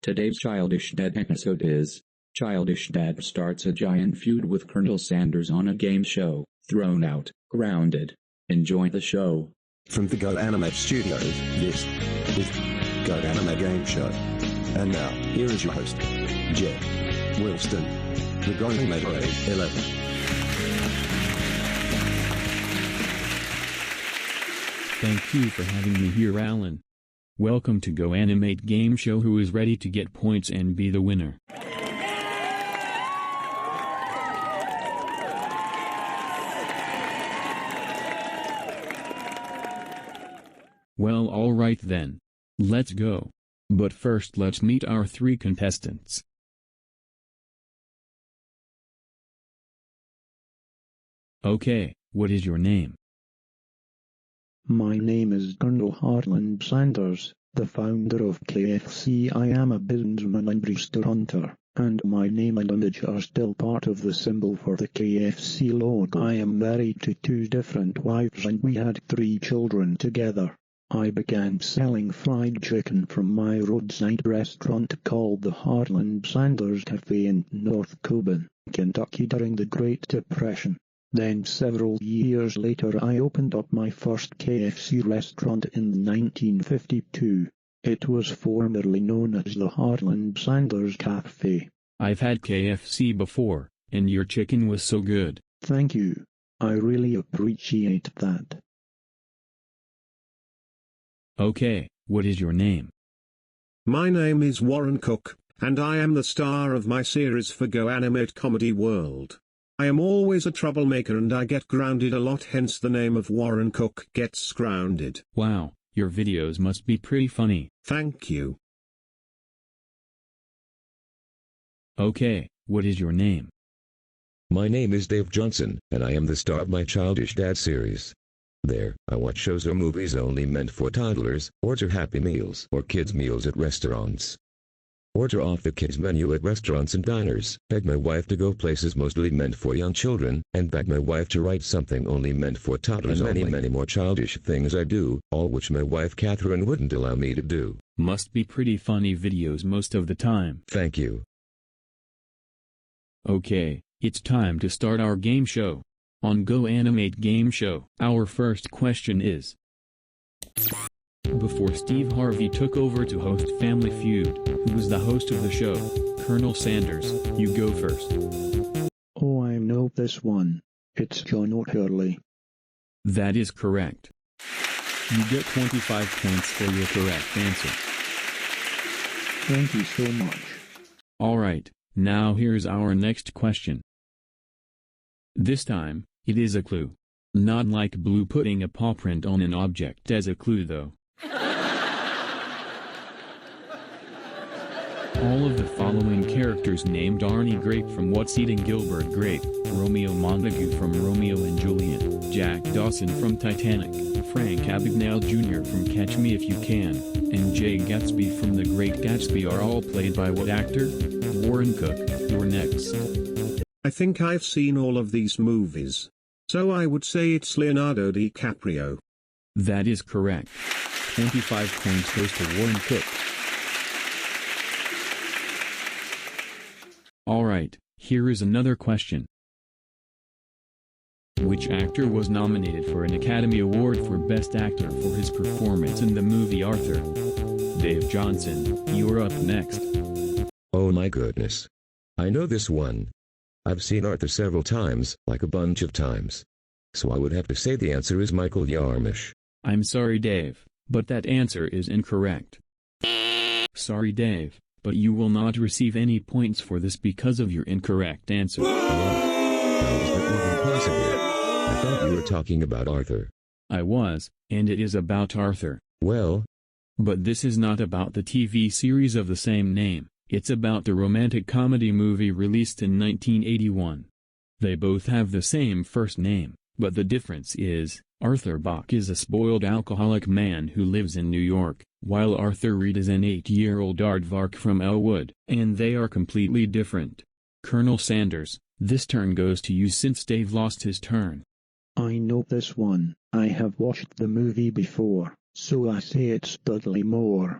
Today's Childish Dad episode is Childish Dad starts a giant feud with Colonel Sanders on a game show, thrown out, grounded. Enjoy the show. From the Go Animate Studios, this is Go Animate Game Show. And now, here is your host, Jeff Wilston, the Go Animate 11. Thank you for having me here, Alan. Welcome to Go Animate Game Show. Who is ready to get points and be the winner? Well, alright then. Let's go. But first let's meet our three contestants. Okay, what is your name? My name is Colonel Harland Sanders, the founder of KFC. I am a businessman and restaurateur, and my name and image are still part of the symbol for the KFC logo. I am married to two different wives and we had 3 children together. I began selling fried chicken from my roadside restaurant called the Harland Sanders Cafe in North Coburn, Kentucky during the Great Depression. Then several years later I opened up my first KFC restaurant in 1952. It was formerly known as the Harland Sanders Cafe. I've had KFC before, and your chicken was so good. Thank you. I really appreciate that. Okay, what is your name? My name is Warren Cook, and I am the star of my series for Go Animate Comedy World. I am always a troublemaker and I get grounded a lot, hence the name of Warren Cook Gets Grounded. Wow, your videos must be pretty funny. Thank you. Okay, what is your name? My name is Dave Johnson, and I am the star of my Childish Dad series. There, I watch shows or movies only meant for toddlers, order Happy Meals or kids' meals at restaurants. Order off the kids' menu at restaurants and diners, beg my wife to go places mostly meant for young children, and beg my wife to write something only meant for toddlers, and many more childish things I do, all which my wife Catherine wouldn't allow me to do. Must be pretty funny videos most of the time. Thank you. Okay, it's time to start our game show. On Go Animate Game Show, our first question is: before Steve Harvey took over to host Family Feud, who was the host of the show? Colonel Sanders, you go first. Oh, I know this one. It's John O'Hurley. That is correct. You get 25 points for your correct answer. Thank you so much. Alright, now here's our next question. This time, it is a clue. Not like Blue putting a paw print on an object as a clue though. All of the following characters named Arnie Grape from What's Eating Gilbert Grape, Romeo Montague from Romeo and Juliet, Jack Dawson from Titanic, Frank Abagnale Jr. from Catch Me If You Can, and Jay Gatsby from The Great Gatsby are all played by what actor? Warren Cook, you're next. I think I've seen all of these movies. So I would say it's Leonardo DiCaprio. That is correct. 25 points goes to Warren Cook. Alright, here is another question. Which actor was nominated for an Academy Award for Best Actor for his performance in the movie Arthur? Dave Johnson, you're up next. Oh my goodness. I know this one. I've seen Arthur several times, like a bunch of times. So I would have to say the answer is Michael Yarmush. I'm sorry Dave, but that answer is incorrect. Sorry Dave, but you will not receive any points for this because of your incorrect answer. How is that even possible? I thought you were talking about Arthur. I was, and it is about Arthur. Well? But this is not about the TV series of the same name. It's about the romantic comedy movie released in 1981. They both have the same first name, but the difference is, Arthur Bach is a spoiled alcoholic man who lives in New York, while Arthur Reed is an 8-year-old aardvark from Elwood, and they are completely different. Colonel Sanders, this turn goes to you since Dave lost his turn. I know this one. I have watched the movie before, so I say it's Dudley Moore.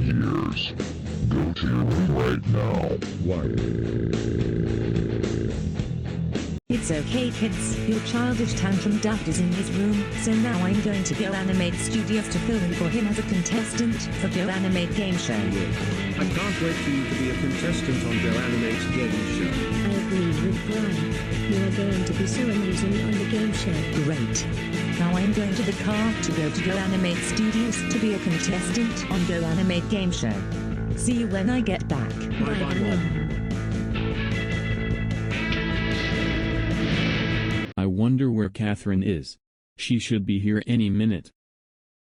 years. Go to your room right now. It's okay kids, your childish tantrum duck is in his room, so now I'm going to Go Animate Studios to fill in for him as a contestant for Go Animate Game Show. I can't wait for you to be a contestant on Go Animate Game Show. I agree with Brian. You are going to be so amazing on the game show. Great. Now I'm going to the car to Go Animate Studios to be a contestant on Go Animate Game Show. See you when I get back. Bye bye. I wonder where Catherine is. She should be here any minute.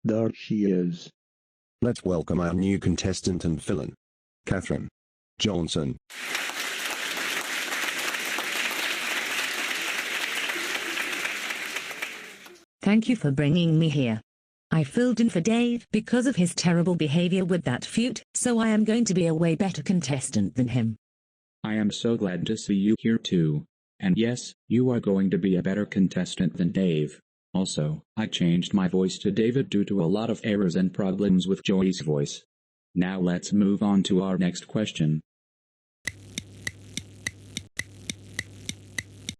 There she is. Let's welcome our new contestant and fill-in, Catherine Johnson. Thank you for bringing me here. I filled in for Dave because of his terrible behavior with that feud, so I am going to be a way better contestant than him. I am so glad to see you here too. And yes, you are going to be a better contestant than Dave. Also, I changed my voice to David due to a lot of errors and problems with Joey's voice. Now let's move on to our next question.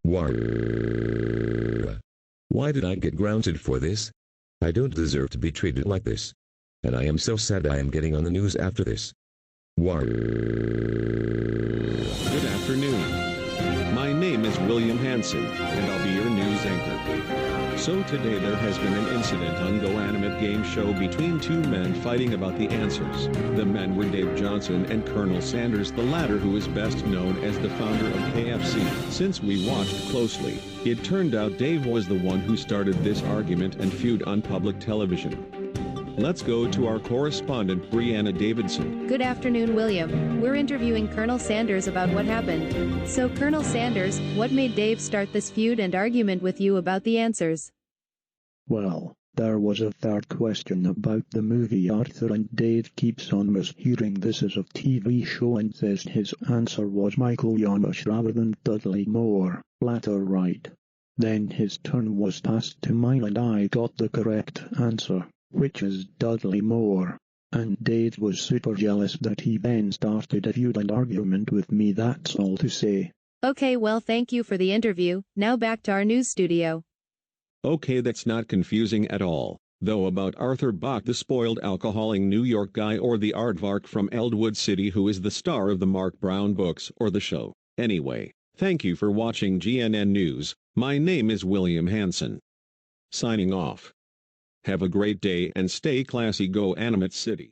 Why did I get grounded for this? I don't deserve to be treated like this. And I am so sad I am getting on the news after this. War. Good afternoon. My name is William Hansen, and I'll be your news anchor. So today there has been an incident on Go Animate Game Show between two men fighting about the answers. The men were Dave Johnson and Colonel Sanders, the latter who is best known as the founder of KFC. Since we watched closely, it turned out Dave was the one who started this argument and feud on public television. Let's go to our correspondent Brianna Davidson. Good afternoon, William. We're interviewing Colonel Sanders about what happened. So Colonel Sanders, what made Dave start this feud and argument with you about the answers? Well, there was a third question about the movie Arthur, and Dave keeps on mishearing this as a TV show and says his answer was Michael Yarmush rather than Dudley Moore, latter right. Then his turn was passed to mine and I got the correct answer, which is Dudley Moore, and Dave was super jealous that he then started a feud and argument with me. That's all to say. Okay, well, thank you for the interview. Now back to our news studio. Okay, that's not confusing at all, though, about Arthur Bach, the spoiled alcoholic New York guy, or the aardvark from Eldwood City who is the star of the Mark Brown books or the show. Anyway, thank you for watching GNN News. My name is William Hansen. Signing off. Have a great day and stay classy. Go Animate City.